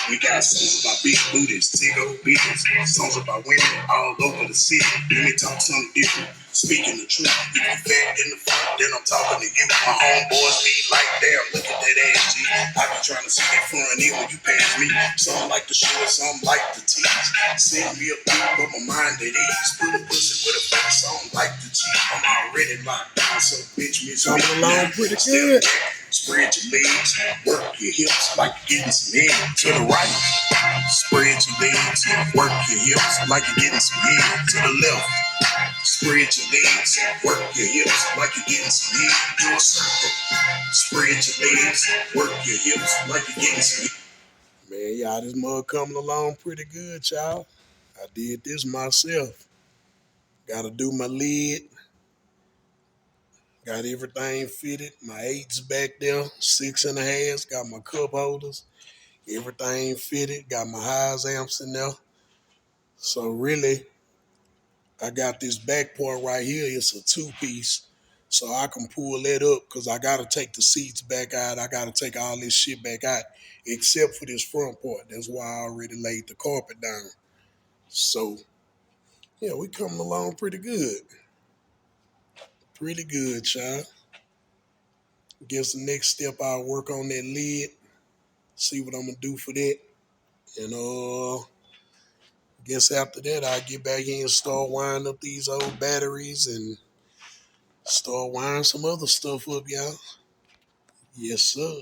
We got songs about big booties, Tigo bitches, songs about women all over the city. Let me talk something different. Speaking the truth, if you fat in the front, then I'm talking to you. My homeboys be like, damn, look at that ass, G. I be trying to see that front end when you pass me. Some like the short, some like the tease. Send me a beat, but my mind at ease. Put a pussy with a face, some like the cheat. I'm already locked down, so bitch, me coming along pretty good. Spread your legs, work your hips like you're getting some head. To the right, spread your legs, work your hips like you're getting some head. To the left, spread your legs, work your hips like you're getting some head. Do a circle, spread your legs, work your hips like you're getting some head. Man, y'all, this mug coming along pretty good, y'all. I did this myself. Got to do my lid. Got everything fitted. My 8's back there, 6.5's. Got my cup holders. Everything fitted. Got my highs amps in there. So really, I got this back part right here. It's a 2-piece. So I can pull that up because I got to take the seats back out. I got to take all this shit back out except for this front part. That's why I already laid the carpet down. So, yeah, we coming along pretty good. Pretty good, child. Guess the next step I'll work on that lid. See what I'm going to do for that. And guess after that, I'll get back in and start winding up these old batteries and start winding some other stuff up, y'all. Yes, sir.